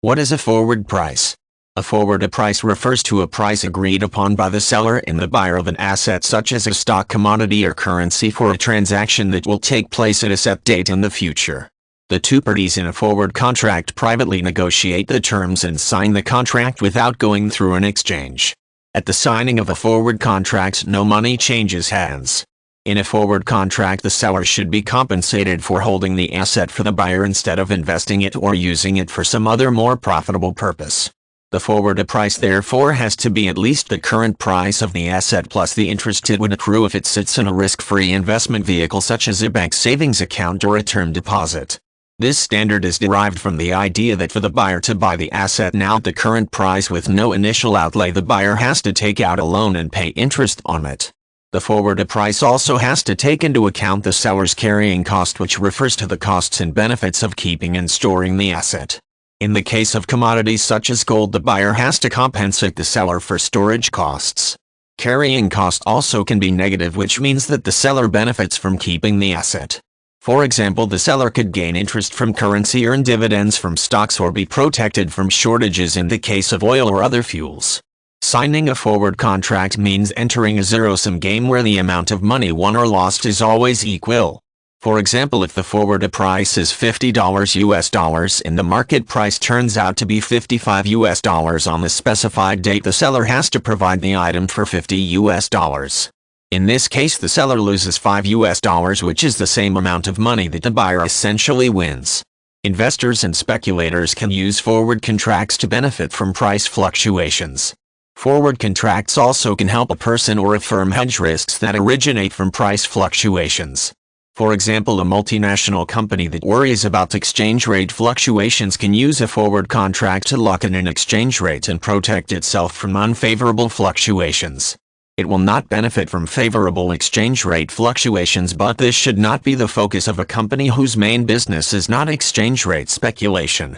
What is a forward price? A forward price refers to a price agreed upon by the seller and the buyer of an asset such as a stock, commodity, or currency for a transaction that will take place at a set date in the future. The two parties in a forward contract privately negotiate the terms and sign the contract without going through an exchange. At the signing of a forward contract, no money changes hands. In a forward contract, the seller should be compensated for holding the asset for the buyer instead of investing it or using it for some other more profitable purpose. The forward price therefore has to be at least the current price of the asset plus the interest it would accrue if it sits in a risk-free investment vehicle such as a bank savings account or a term deposit. This standard is derived from the idea that for the buyer to buy the asset now at the current price with no initial outlay, the buyer has to take out a loan and pay interest on it. The forward price also has to take into account the seller's carrying cost, which refers to the costs and benefits of keeping and storing the asset. In the case of commodities such as gold, the buyer has to compensate the seller for storage costs. Carrying cost also can be negative, which means that the seller benefits from keeping the asset. For example, the seller could gain interest from currency, earn dividends from stocks, or be protected from shortages in the case of oil or other fuels. Signing a forward contract means entering a zero-sum game where the amount of money won or lost is always equal. For example, if the forward price is $50 US and the market price turns out to be $55 US on the specified date, the seller has to provide the item for $50 US. In this case, the seller loses $5 US, which is the same amount of money that the buyer essentially wins. Investors and speculators can use forward contracts to benefit from price fluctuations. Forward contracts also can help a person or a firm hedge risks that originate from price fluctuations. For example, a multinational company that worries about exchange rate fluctuations can use a forward contract to lock in an exchange rate and protect itself from unfavorable fluctuations. It will not benefit from favorable exchange rate fluctuations, but this should not be the focus of a company whose main business is not exchange rate speculation.